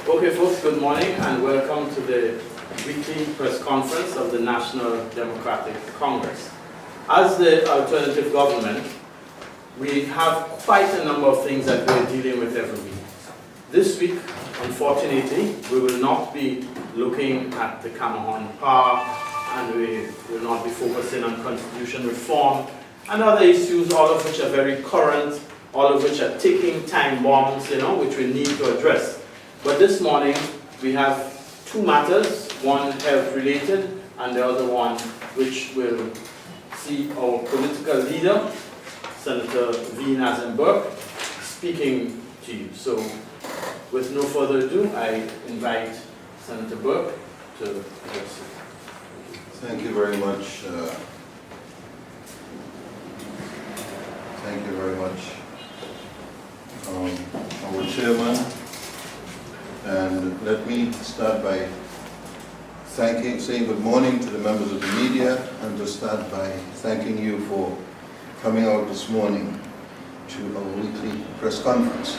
Okay, folks, good morning and welcome to the weekly press conference of the National Democratic Congress. As the alternative government, we have quite a number of things that we're dealing with every week. This week, unfortunately, we will not be looking at the Cameron Power, and we will not be focusing on constitution reform and other issues, all of which are very current, all of which are ticking time bombs, which we need to address. But this morning, we have two matters, one health-related and the other one which will see our political leader, Senator V. Nazem Burke, speaking to you. So, with no further ado, I invite Senator Burke to address you. Thank you very much. Thank you very much, our chairman. And let me start by saying good morning to the members of the media, and to start by thanking you for coming out this morning to our weekly press conference.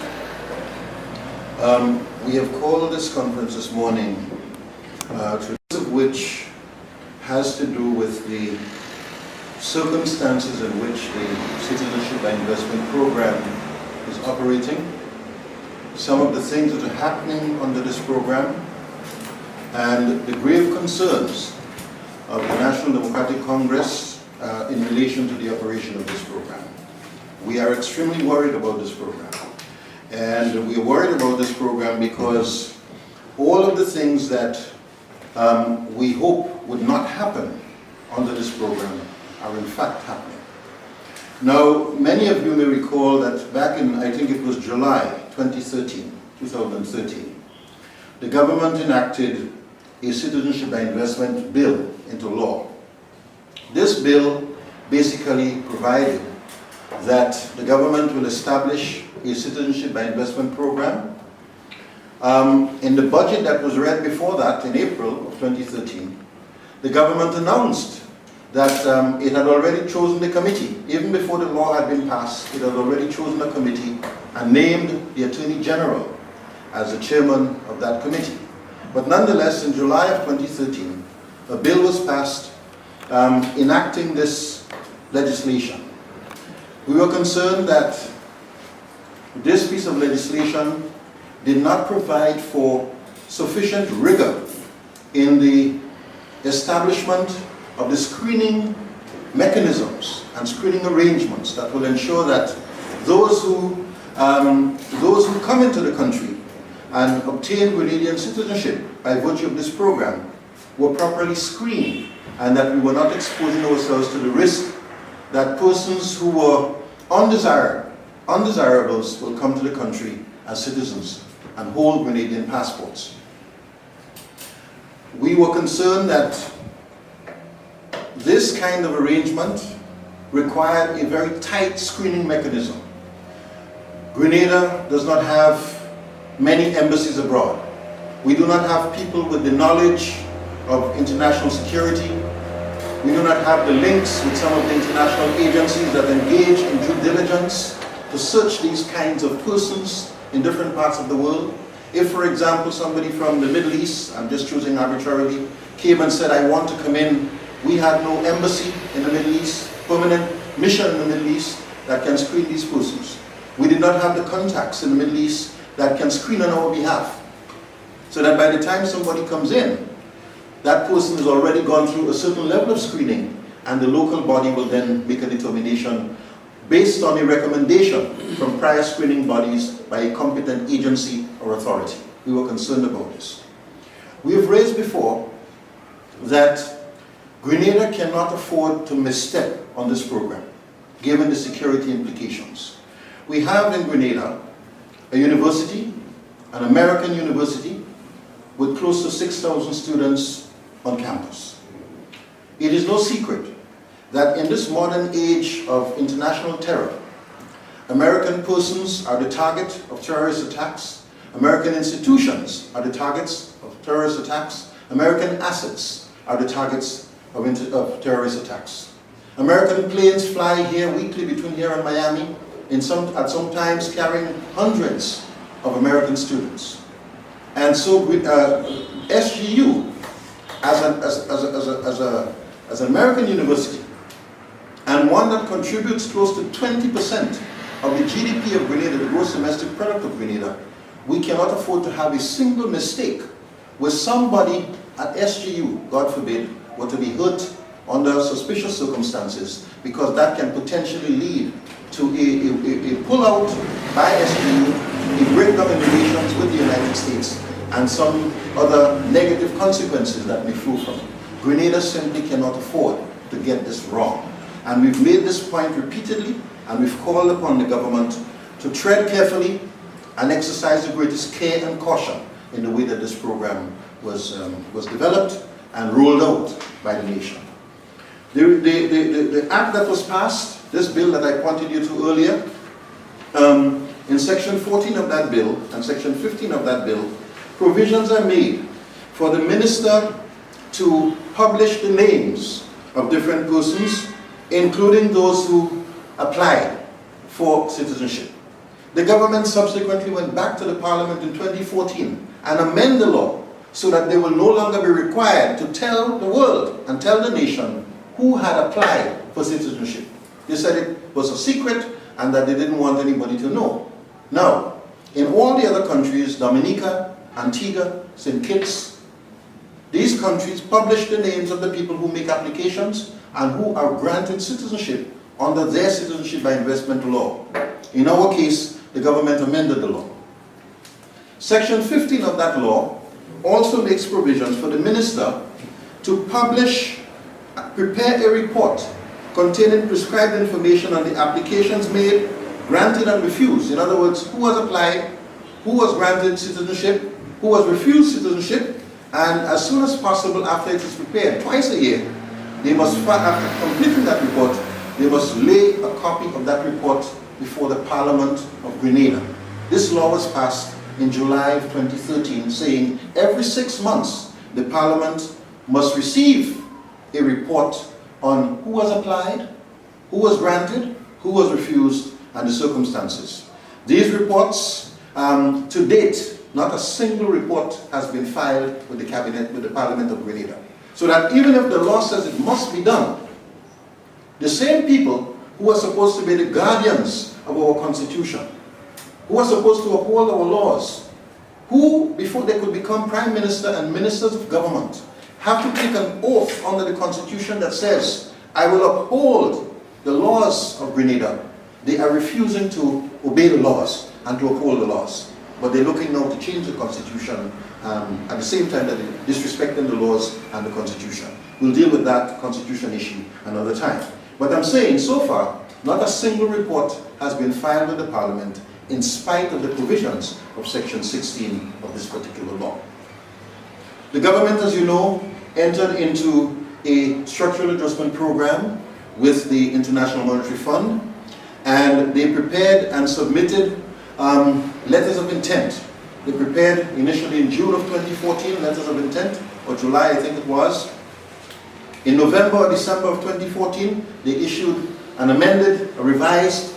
We have called this conference this morning, of which has to do with the circumstances in which the Citizenship and Investment Program is operating, some of the things that are happening under this program, and the grave concerns of the National Democratic Congress in relation to the operation of this program. We are extremely worried about this program. And we are worried about this program because all of the things that we hope would not happen under this program are in fact happening. Now, many of you may recall that back in, I think it was July 2013, the government enacted a Citizenship and Investment Bill into law. This bill basically provided that the government will establish a Citizenship and Investment Program. In the budget that was read before that, in April of 2013, the government announced that it had already chosen the committee. Even before the law had been passed, it had already chosen a committee and named the Attorney General as the chairman of that committee. But nonetheless, in July of 2013, a bill was passed enacting this legislation. We were concerned that this piece of legislation did not provide for sufficient rigor in the establishment of the screening mechanisms and screening arrangements that will ensure that those who come into the country and obtain Grenadian citizenship by virtue of this program were properly screened, and that we were not exposing ourselves to the risk that persons who were undesirables will come to the country as citizens and hold Grenadian passports. We were concerned that this kind of arrangement required a very tight screening mechanism. Grenada does not have many embassies abroad. We do not have people with the knowledge of international security. We do not have the links with some of the international agencies that engage in due diligence to search these kinds of persons in different parts of the world. If, for example, somebody from the Middle East, I'm just choosing arbitrarily, came and said, I want to come in, we had no embassy in the Middle East, permanent mission in the Middle East that can screen these persons. We did not have the contacts in the Middle East that can screen on our behalf. So that by the time somebody comes in, that person has already gone through a certain level of screening, and the local body will then make a determination based on a recommendation from prior screening bodies by a competent agency or authority. We were concerned about this. We have raised before that Grenada cannot afford to misstep on this program, given the security implications. We have in Grenada a university, an American university, with close to 6,000 students on campus. It is no secret that in this modern age of international terror, American persons are the target of terrorist attacks, American institutions are the targets of terrorist attacks, American assets are the targets of terrorist attacks. American planes fly here weekly between here and Miami, at some times carrying hundreds of American students. And so SGU, as an American university, and one that contributes close to 20% of the GDP of Grenada, the gross domestic product of Grenada, we cannot afford to have a single mistake where somebody at SGU, God forbid, were to be hurt under suspicious circumstances, because that can potentially lead to a pullout by SGU, a breakdown in relations with the United States, and some other negative consequences that may flow from it. Grenada simply cannot afford to get this wrong. And we've made this point repeatedly, and we've called upon the government to tread carefully and exercise the greatest care and caution in the way that this program was developed and rolled out by the nation. The act that was passed, this bill that I pointed you to earlier, in section 14 of that bill and section 15 of that bill, provisions are made for the minister to publish the names of different persons, including those who applied for citizenship. The government subsequently went back to the Parliament in 2014 and amended the law so that they will no longer be required to tell the world and tell the nation who had applied for citizenship. They said it was a secret and that they didn't want anybody to know. Now, in all the other countries, Dominica, Antigua, St. Kitts, these countries publish the names of the people who make applications and who are granted citizenship under their citizenship by investment law. In our case, the government amended the law. Section 15 of that law also makes provisions for the minister to prepare a report containing prescribed information on the applications made, granted and refused. In other words, who has applied, who was granted citizenship, who was refused citizenship, and as soon as possible after it is prepared, twice a year, they must, after completing that report, they must lay a copy of that report before the Parliament of Grenada. This law was passed in July of 2013, saying every 6 months the Parliament must receive a report on who was applied, who was granted, who was refused, and the circumstances. These reports, to date, not a single report has been filed with the Cabinet, with the Parliament of Grenada. So that even if the law says it must be done, the same people who are supposed to be the guardians of our Constitution, who are supposed to uphold our laws, who, before they could become Prime Minister and Ministers of Government, have to take an oath under the Constitution that says, I will uphold the laws of Grenada. They are refusing to obey the laws and to uphold the laws. But they're looking now to change the Constitution at the same time that they're disrespecting the laws and the Constitution. We'll deal with that Constitution issue another time. But I'm saying, so far, not a single report has been filed with the Parliament in spite of the provisions of Section 16 of this particular law. The government, as you know, entered into a structural adjustment program with the International Monetary Fund, and they prepared and submitted letters of intent. They prepared initially in June of 2014 letters of intent, or July I think it was. In November or December of 2014, they issued an amended, a revised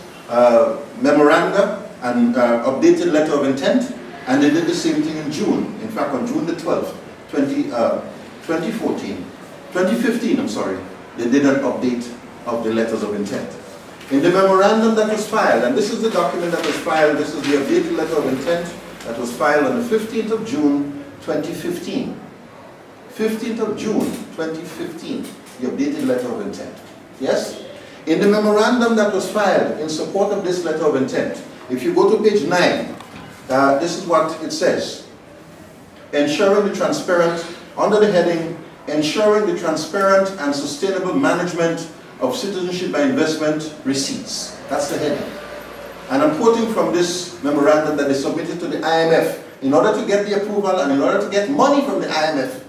memoranda and updated letter of intent, and they did the same thing in June. In fact, on June the 12th, 2015, I'm sorry, they did an update of the letters of intent. In the memorandum that was filed, and this is the document that was filed, this is the updated letter of intent that was filed on the 15th of June, 2015. 15th of June, 2015, the updated letter of intent. Yes? In the memorandum that was filed in support of this letter of intent, if you go to page 9, this is what it says. Ensuring the transparent, under the heading, ensuring the transparent and sustainable management of citizenship by investment receipts. That's the heading. And I'm quoting from this memorandum that they submitted to the IMF in order to get the approval and in order to get money from the IMF,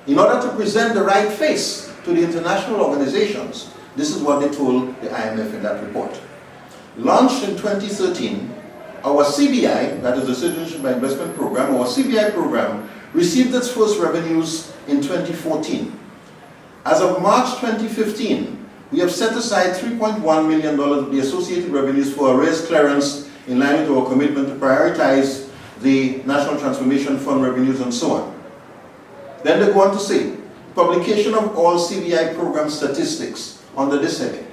in order to present the right face to the international organizations. This is what they told the IMF in that report. Launched in 2013, our CBI, that is the Citizenship by Investment Program, our CBI program, received its first revenues in 2014. As of March 2015, we have set aside $3.1 million of the associated revenues for arrears clearance in line with our commitment to prioritize the National Transformation Fund revenues and so on. Then they go on to say, publication of all CBI program statistics under this heading.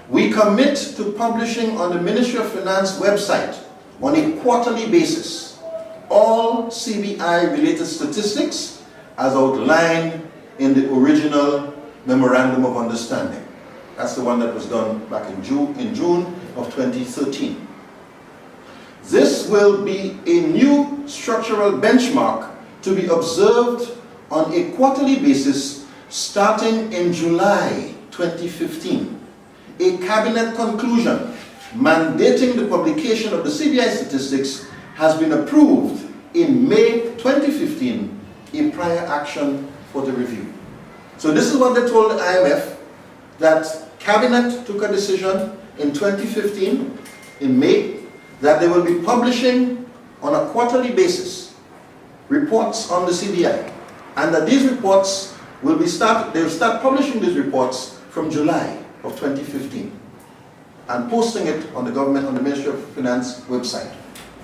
We commit to publishing on the Ministry of Finance website on a quarterly basis all CBI related statistics as outlined in the original Memorandum of Understanding. That's the one that was done back in June of 2013. This will be a new structural benchmark to be observed on a quarterly basis starting in July 2015. A cabinet conclusion mandating the publication of the CBI statistics has been approved in May 2015, a prior action for the review. So this is what they told the IMF, that cabinet took a decision in 2015, in May, that they will be publishing on a quarterly basis reports on the CBI, and that these reports will be they'll start publishing these reports from July of 2015 and posting it on the government, on the Ministry of Finance website.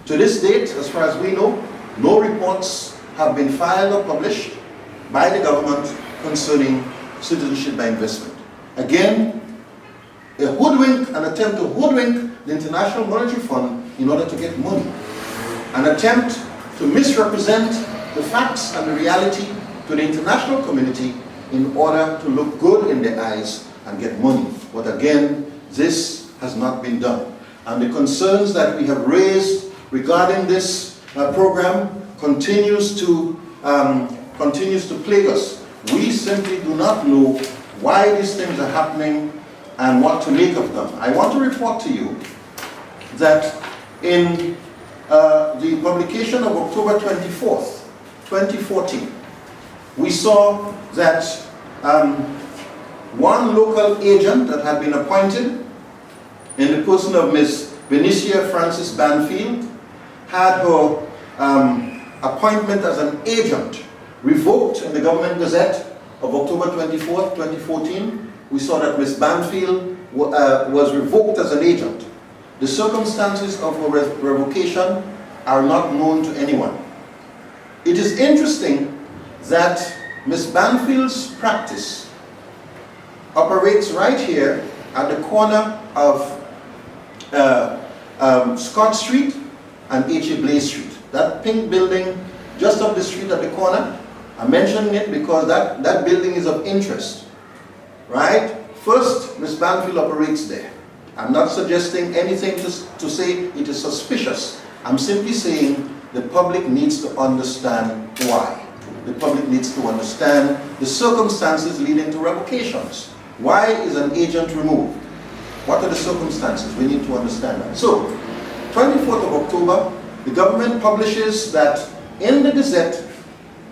To this date, as far as we know, no reports have been filed or published by the government concerning citizenship by investment. Again, a hoodwink, an attempt to hoodwink the International Monetary Fund in order to get money. An attempt to misrepresent the facts and the reality to the international community in order to look good in their eyes and get money. But again, this has not been done. And the concerns that we have raised regarding this program continues to plague us. We simply do not know why these things are happening and what to make of them. I want to report to you that in the publication of October 24th, 2014, we saw that one local agent that had been appointed in the person of Ms. Benicia Francis Banfield had her appointment as an agent revoked in the Government Gazette of October 24th, 2014. We saw that Ms. Banfield was revoked as an agent. The circumstances of her revocation are not known to anyone. It is interesting that Ms. Banfield's practice operates right here at the corner of Scott Street and H.A. Blaze Street. That pink building just up the street at the corner, I'm mentioning it because that building is of interest, right? First, Ms. Banfield operates there. I'm not suggesting anything to say it is suspicious. I'm simply saying the public needs to understand why. The public needs to understand the circumstances leading to revocations. Why is an agent removed? What are the circumstances? We need to understand that. So, 24th of October, the government publishes that in the Gazette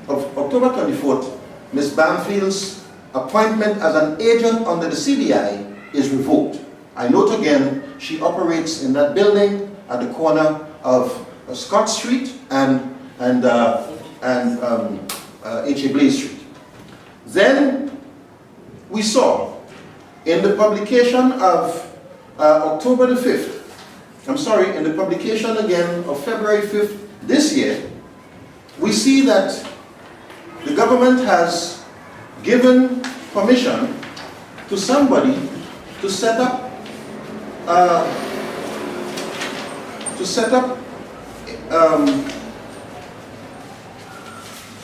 of October 24th, Ms. Banfield's appointment as an agent under the CBI is revoked. I note again, she operates in that building at the corner of Scott Street and H.A. Blaze Street. Then we saw in the publication of October the 5th, in the publication again of February 5th this year, we see that the government has given permission to somebody to set up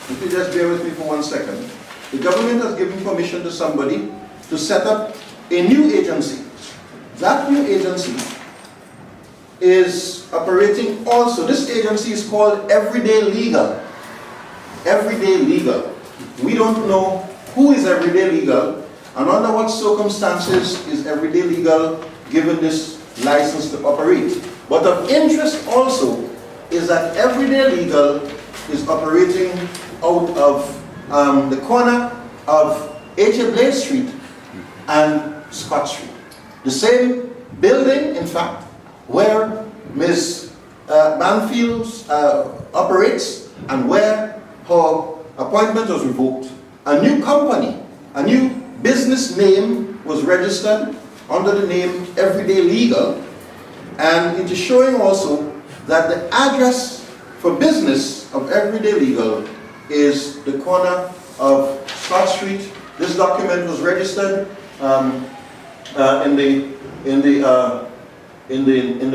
if you just bear with me for 1 second. The government has given permission to somebody to set up a new agency. That new agency is operating also. This agency is called Everyday Legal. Everyday Legal. We don't know who is Everyday Legal and under what circumstances is Everyday Legal given this license to operate. But of interest also is that Everyday Legal is operating out of the corner of H.A. Blaze Street and Scott Street. The same building, in fact, where Ms. Banfield operates and where her appointment was revoked. A new company, a new business name was registered under the name Everyday Legal, and it is showing also that the address for business of Everyday Legal is the corner of Scott Street. This document was registered in the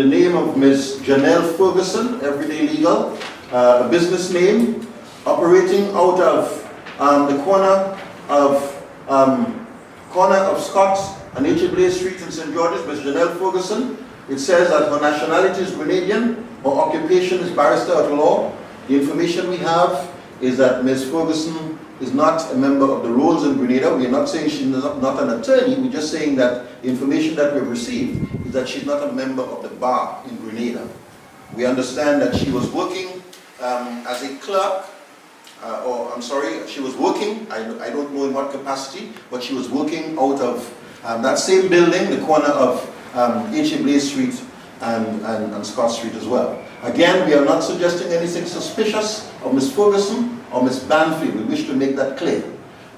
name of Ms. Janelle Ferguson, Everyday Legal, a business name, operating out of the corner of Scott and H. Blaze Street in St. George's, Ms. Janelle Ferguson. It says that her nationality is Grenadian, her occupation is barrister at law. The information we have is that Ms. Ferguson is not a member of the rolls in Grenada. We are not saying she's not an attorney, we're just saying that the information that we've received is that she's not a member of the bar in Grenada. We understand that she was working as a clerk, she was working, I don't know in what capacity, but she was working out of that same building, the corner of H. Blaze Street and Scott Street as well. Again, we are not suggesting anything suspicious of Ms. Ferguson or Ms. Banfield. We wish to make that clear.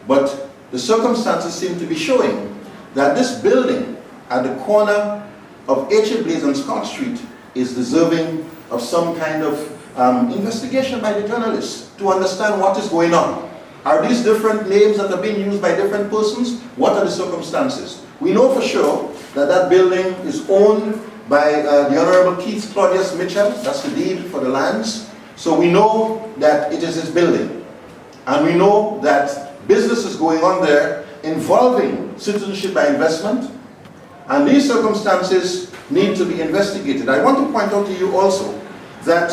But the circumstances seem to be showing that this building at the corner of H. Blaze and Scott Street is deserving of some kind of investigation by the journalists to understand what is going on. Are these different names that are being used by different persons? What are the circumstances? We know for sure that that building is owned by the Honorable Keith Claudius Mitchell. That's the deed for the lands. So we know that it is his building. And we know that business is going on there involving citizenship by investment. And these circumstances need to be investigated. I want to point out to you also that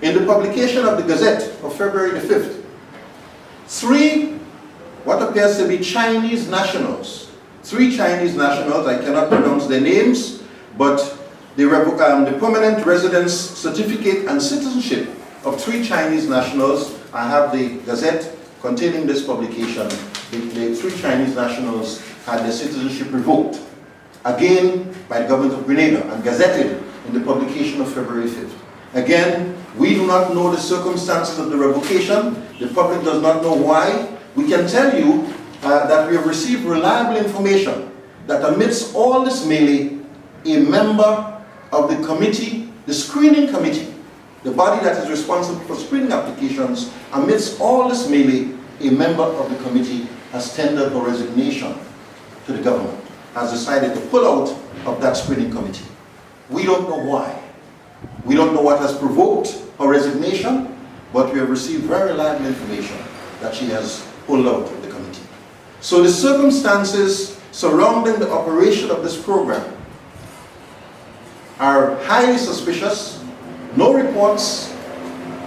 in the publication of the Gazette of February the 5th, 3 what appears to be Chinese nationals, 3 Chinese nationals, I cannot pronounce their names, but the permanent residence certificate and citizenship of 3 Chinese nationals. I have the Gazette containing this publication. The 3 Chinese nationals had their citizenship revoked, again by the government of Grenada, and gazetted in the publication of February 5th. Again, we do not know the circumstances of the revocation. The public does not know why. We can tell you that we have received reliable information that amidst all this melee, a member of the committee, the screening committee, the body that is responsible for screening applications, amidst all this melee, a member of the committee has tendered her resignation to the government, has decided to pull out of that screening committee. We don't know why. We don't know what has provoked her resignation, but we have received very reliable information that she has pulled out of the committee. So the circumstances surrounding the operation of this program are highly suspicious. No reports,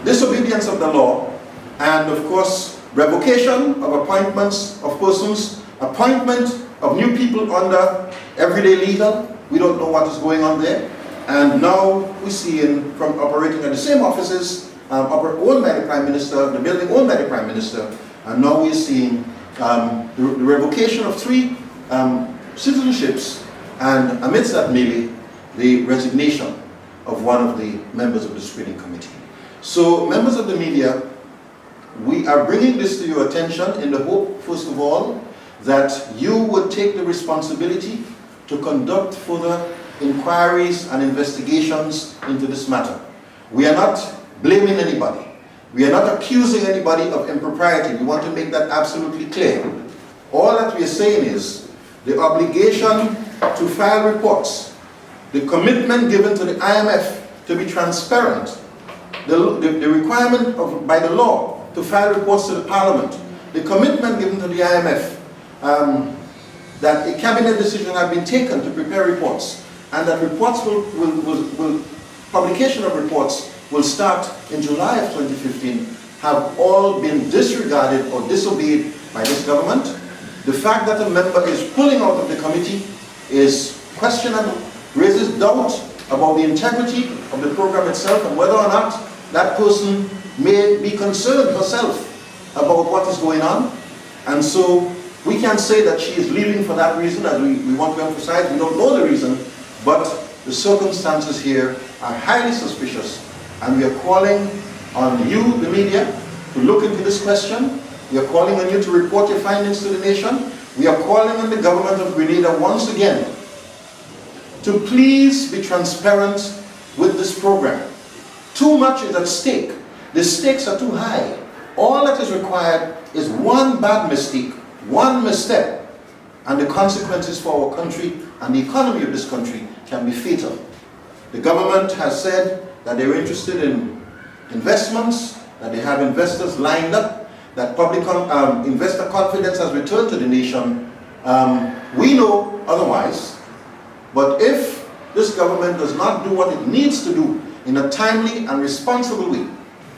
disobedience of the law, and of course revocation of appointments of persons, appointment of new people under Everyday Legal. We don't know what is going on there. And now we see from operating at the same offices owned by the Prime Minister, the building owned by the Prime Minister, and now we're seeing the revocation of 3 citizenships, and amidst that melee, the resignation of one of the members of the screening committee. So, members of the media, we are bringing this to your attention in the hope, first of all, that you would take the responsibility to conduct further inquiries and investigations into this matter. We are not blaming anybody. We are not accusing anybody of impropriety. We want to make that absolutely clear. All that we are saying is the obligation to file reports, the commitment given to the IMF to be transparent, the requirement by the law to file reports to the Parliament, the commitment given to the IMF that a cabinet decision has been taken to prepare reports, and that reports publication of reports will start in July of 2015, have all been disregarded or disobeyed by this government. The fact that a member is pulling out of the committee is questionable, raises doubt about the integrity of the program itself and whether or not that person may be concerned herself about what is going on. And so we can't say that she is leaving for that reason, as we want to emphasize. We don't know the reason, but the circumstances here are highly suspicious, and we are calling on you, the media, to look into this question. We are calling on you to report your findings to the nation. We are calling on the government of Grenada once again to please be transparent with this program. Too much is at stake. The stakes are too high. All that is required is one bad mistake, one misstep, and the consequences for our country and the economy of this country can be fatal. The government has said that they're interested in investments, that they have investors lined up, that public investor confidence has returned to the nation. We know otherwise, but if this government does not do what it needs to do in a timely and responsible way,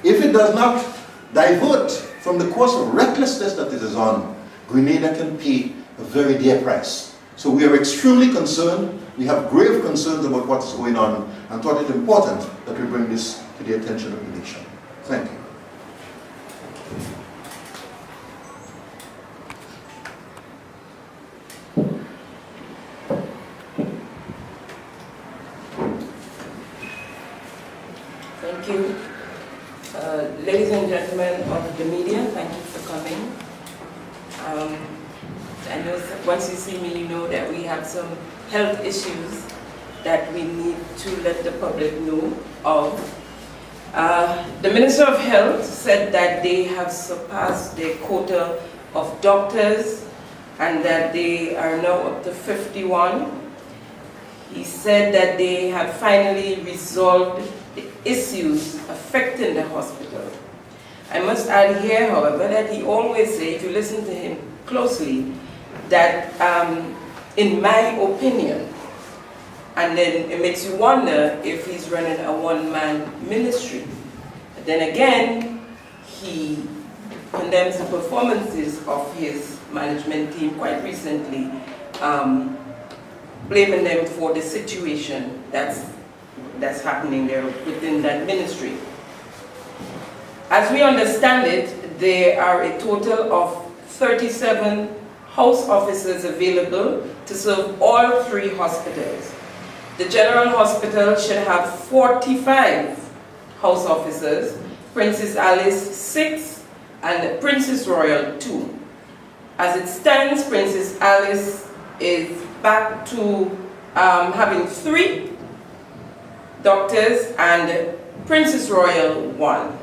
if it does not divert from the course of recklessness that it is on, Grenada can pay a very dear price. So we are extremely concerned. We have grave concerns about what is going on, and thought it important that we bring this to the attention of the nation. Thank you. Thank you. Ladies and gentlemen of the media, thank you for coming. I know once you see me, you know that we have some health issues that we need to let the public know of. The Minister of Health said that they have surpassed their quota of doctors and that they are now up to 51. He said that they have finally resolved the issues affecting the hospital. I must add here, however, that he always says, if you listen to him closely, that in my opinion, and then it makes you wonder if he's running a one-man ministry. But then again, he condemns the performances of his management team quite recently, blaming them for the situation that's happening there within that ministry. As we understand it, there are a total of 37 house officers available to serve all 3 hospitals. The General Hospital should have 45 house officers, Princess Alice 6 and Princess Royal 2. As it stands, Princess Alice is back to having 3 doctors and Princess Royal 1.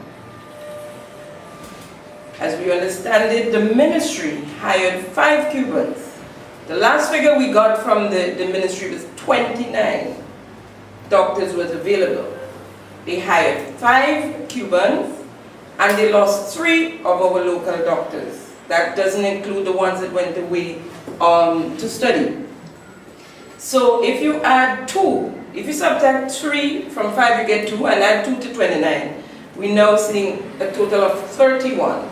As we understand it, the ministry hired 5 Cubans. The last figure we got from the ministry was 29 doctors was available. They hired 5 Cubans and they lost 3 of our local doctors. That doesn't include the ones that went away to study. So if you add 2, if you subtract 3 from 5, you get 2, and add 2 to 29, we're now seeing a total of 31.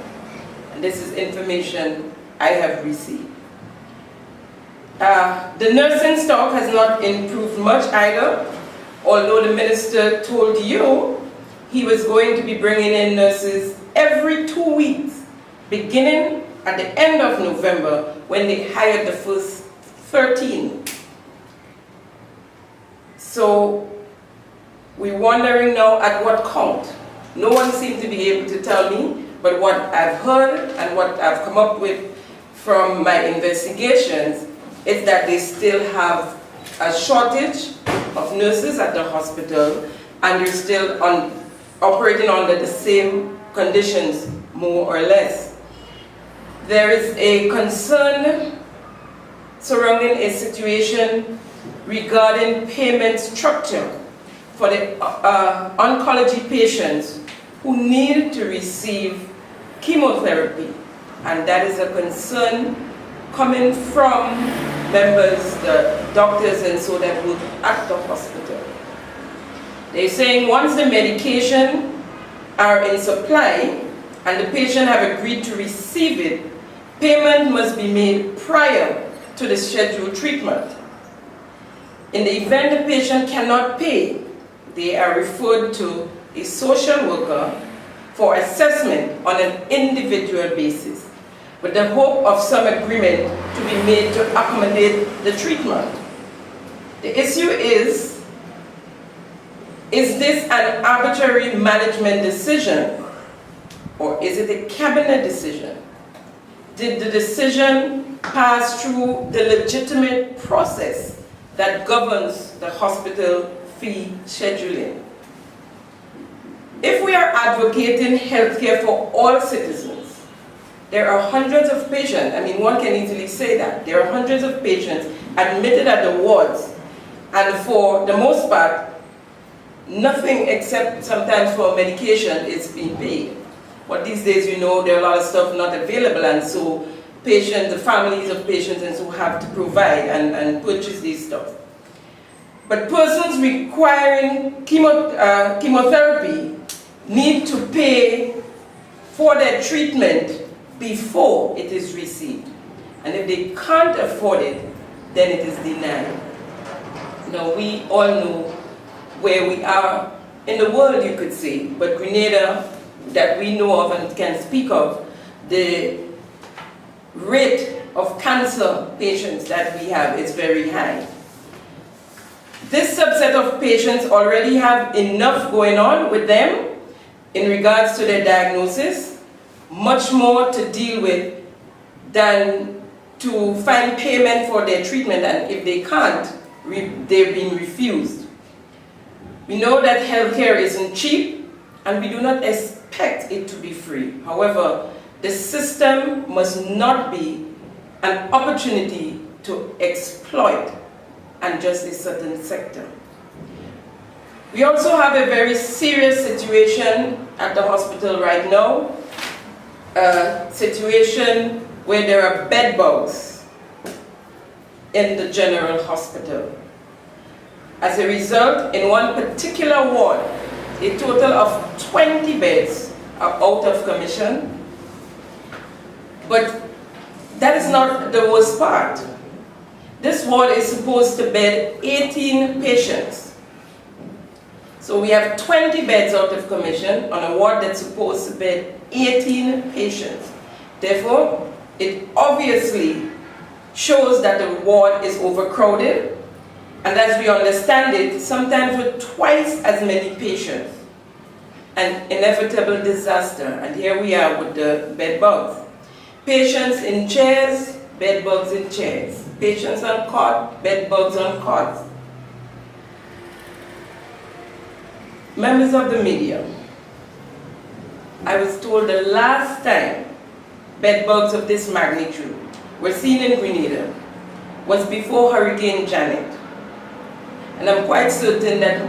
And this is information I have received. The nursing stock has not improved much either, although the minister told you he was going to be bringing in nurses every 2 weeks, beginning at the end of November when they hired the first 13. So we're wondering now at what count. No one seemed to be able to tell me, but what I've heard and what I've come up with from my investigations is that they still have a shortage of nurses at the hospital, and they're still operating under the same conditions, more or less. There is a concern surrounding a situation regarding payment structure for the oncology patients who need to receive chemotherapy, and that is a concern coming from members, the doctors and so that work at the hospital. They're saying once the medication are in supply and the patient have agreed to receive it, payment must be made prior to the scheduled treatment. In the event the patient cannot pay, they are referred to a social worker for assessment on an individual basis, with the hope of some agreement to be made to accommodate the treatment. The issue is this an arbitrary management decision, or is it a cabinet decision? Did the decision pass through the legitimate process that governs the hospital fee scheduling? If we are advocating healthcare for all citizens, there are hundreds of patients, I mean, one can easily say that, there are hundreds of patients admitted at the wards, and for the most part, nothing except sometimes for medication is being paid. But these days, you know, there are a lot of stuff not available, and so patients, the families of patients, and so have to provide and purchase these stuff. But persons requiring chemotherapy need to pay for their treatment before it is received. And if they can't afford it, then it is denied. Now, we all know where we are in the world, you could say, but Grenada, that we know of and can speak of, the rate of cancer patients that we have is very high. This subset of patients already have enough going on with them in regards to their diagnosis, much more to deal with than to find payment for their treatment, and if they can't, they're being refused. We know that healthcare isn't cheap, and we do not expect it to be free. However, the system must not be an opportunity to exploit and just a certain sector. We also have a very serious situation at the hospital right now, a situation where there are bed bugs in the general hospital. As a result, in one particular ward, a total of 20 beds are out of commission. But that is not the worst part. This ward is supposed to bed 18 patients. So we have 20 beds out of commission on a ward that's supposed to bed 18 patients. Therefore, it obviously shows that the ward is overcrowded, and as we understand it, sometimes with twice as many patients. An inevitable disaster, and here we are with the bed bugs. Patients in chairs, bed bugs in chairs. Patients on cot, bed bugs on cots. Members of the media, I was told the last time bed bugs of this magnitude were seen in Grenada was before Hurricane Janet. And I'm quite certain that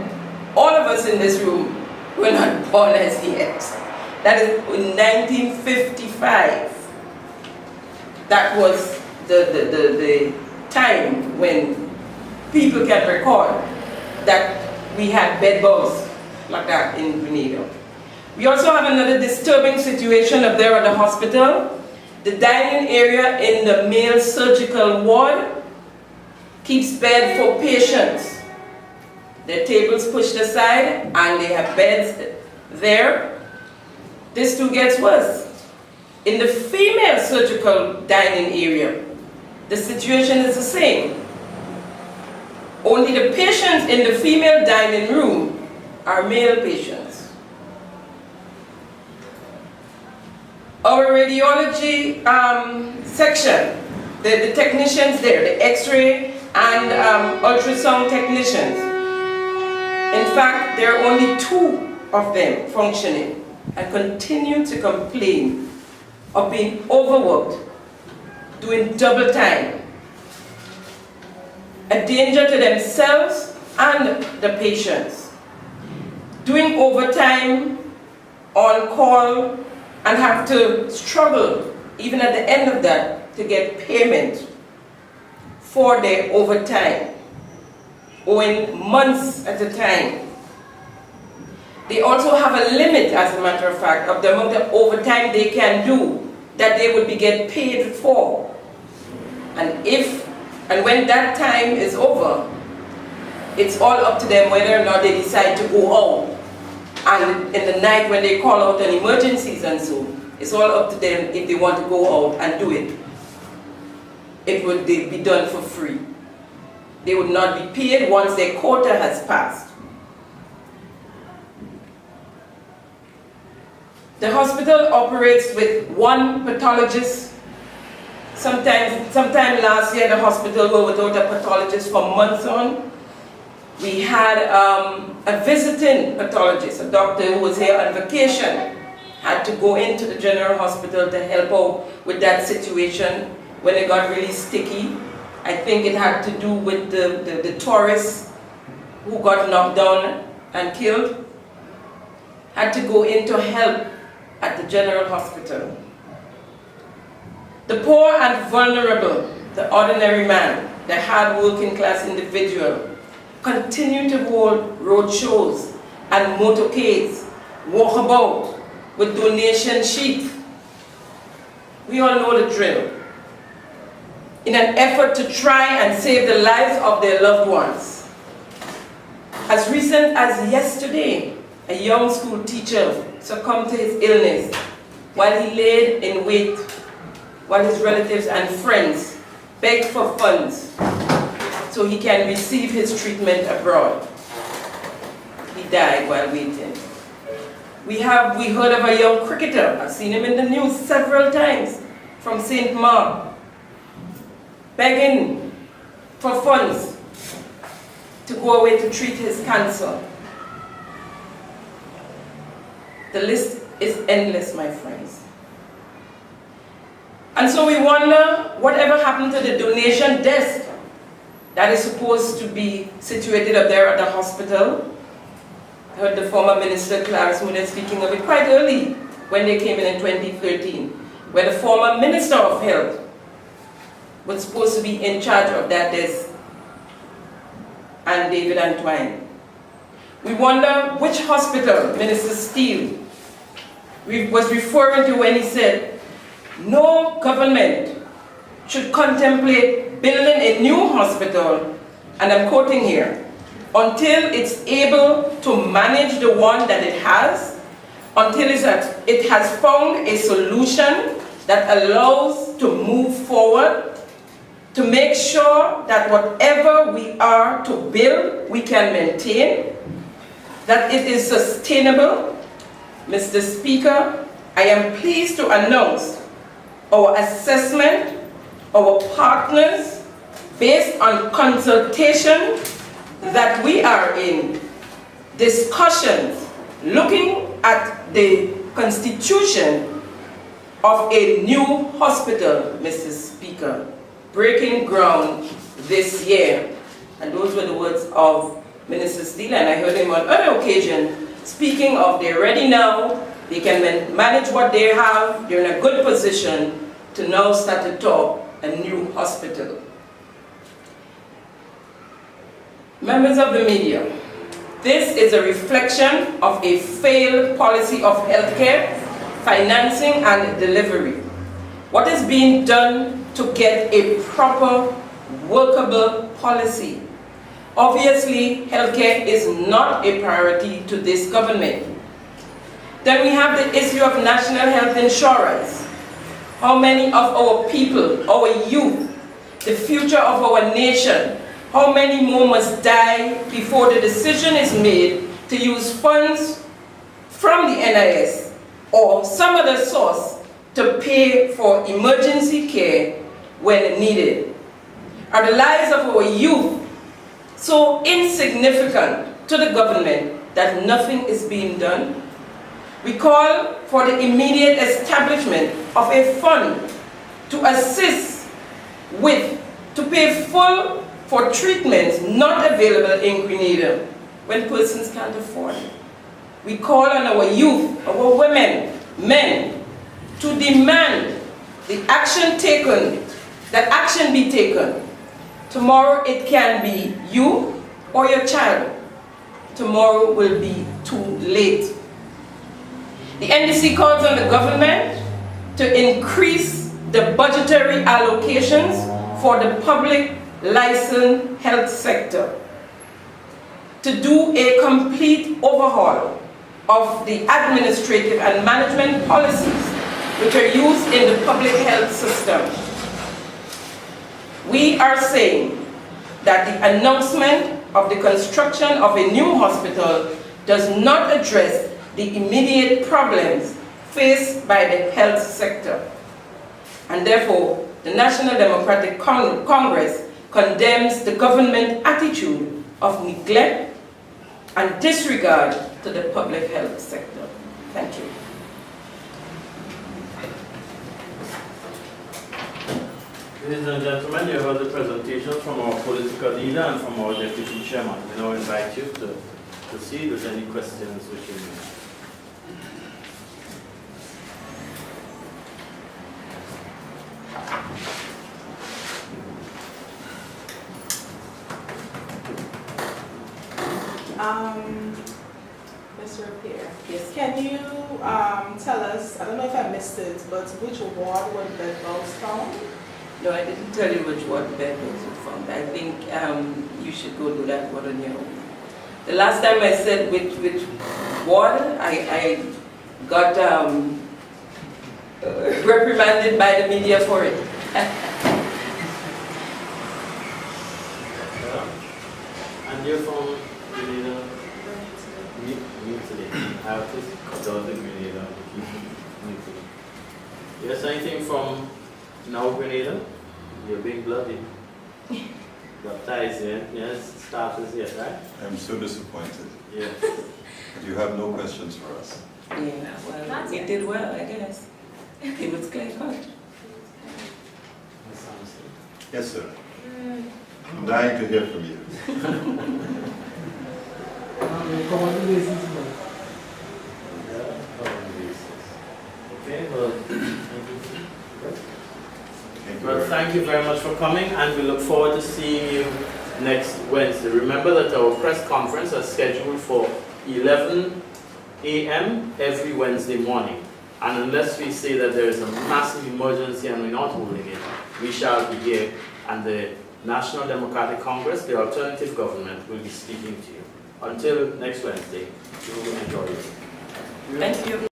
all of us in this room were not born as yet. That is in 1955. That was the time when people can record that we had bed bugs like that in Grenada. We also have another disturbing situation up there at the hospital. The dining area in the male surgical ward keeps bed for patients. Their tables pushed aside and they have beds there. This too gets worse. In the female surgical dining area, the situation is the same. Only the patients in the female dining room are male patients. Our radiology section, the technicians there, the X-ray and ultrasound technicians, in fact, there are only 2 of them functioning and continue to complain of being overworked, doing double time, a danger to themselves and the patients, doing overtime on call and have to struggle even at the end of that to get payment for their overtime, owing months at a time. They also have a limit, as a matter of fact, of the amount of overtime they can do that they would be get paid for. And when that time is over, it's all up to them whether or not they decide to go out. And in the night when they call out on emergencies and so, it's all up to them if they want to go out and do it. It would be done for free. They would not be paid once their quota has passed. The hospital operates with 1 pathologist. Sometime last year, the hospital were without a pathologist for months on. We had a visiting pathologist, a doctor who was here on vacation, had to go into the general hospital to help out with that situation when it got really sticky. I think it had to do with the tourists who got knocked down and killed. Had to go in to help at the general hospital. The poor and vulnerable, the ordinary man, the hard working class individual, continue to hold road shows and motorcades, walk about with donation sheets. We all know the drill. In an effort to try and save the lives of their loved ones. As recent as yesterday, a young school teacher succumbed to his illness while he laid in wait, while his relatives and friends begged for funds so he can receive his treatment abroad. He died while waiting. We heard of a young cricketer, I've seen him in the news several times, from St. Mark, begging for funds to go away to treat his cancer. The list is endless, my friends. And so we wonder whatever happened to the donation desk that is supposed to be situated up there at the hospital. I heard the former minister, Clarence Muller, speaking of it quite early when they came in 2013, where the former minister of health was supposed to be in charge of that desk, and David Antoine. We wonder which hospital Minister Steele was referring to when he said, no government should contemplate building a new hospital, and I'm quoting here, until it's able to manage the one that it has, until it has found a solution that allows to move forward, to make sure that whatever we are to build, we can maintain, that it is sustainable. Mr. Speaker, I am pleased to announce our assessment, our partners, based on consultation that we are in, discussions looking at the constitution of a new hospital, Mr. Speaker, breaking ground this year. And those were the words of Minister Steele, and I heard him on other occasions speaking of they're ready now, they can manage what they have, they're in a good position to now start to talk a new hospital. Members of the media, this is a reflection of a failed policy of healthcare, financing and delivery. What is being done to get a proper, workable policy? Obviously, healthcare is not a priority to this government. Then we have the issue of national health insurance. How many of our people, our youth, the future of our nation, how many more must die before the decision is made to use funds from the NIS or some other source to pay for emergency care when needed? Are the lives of our youth so insignificant to the government that nothing is being done? We call for the immediate establishment of a fund to assist with, to pay full for treatments not available in Grenada when persons can't afford it. We call on our youth, our women, men, to demand the action taken, that action be taken. Tomorrow it can be you or your child. Tomorrow will be too late. The NDC calls on the government to increase the budgetary allocations for the public licensed health sector, to do a complete overhaul of the administrative and management policies which are used in the public health system. We are saying that the announcement of the construction of a new hospital does not address the immediate problems faced by the health sector. And therefore, the National Democratic Congress condemns the government attitude of neglect and disregard to the public health sector. Thank you. Ladies and gentlemen, you heard the presentation from our political leader and from our deputy chairman. We now invite you to proceed with any questions which you may have. Mr. Rapier, Yes. can you tell us, I don't know if I missed it, but which ward were the votes from? No, I didn't tell you which ward bed was from. I think you should go do that one on your own. The last time I said which ward, I got reprimanded by the media for it. And you're from Grenada? Me today. I have to cut out the Grenada. Yes, anything from now Grenada? You're being bloody. Baptized, yeah? Yes, status, yes, right? I'm so disappointed. Yeah. But you have no questions for us. Yeah, well, we did well, I guess. It was clear cut. That sounds good. Yes, sir. I'm dying to hear from you. Okay, well, thank you very much for coming, and we look forward to seeing you next Wednesday. Remember that our press conference is scheduled for 11 a.m. every Wednesday morning. And unless we say that there is a massive emergency and we're not holding it, we shall be here, and the National Democratic Congress, the alternative government, will be speaking to you. Until next Wednesday, you will enjoy it. Thank you.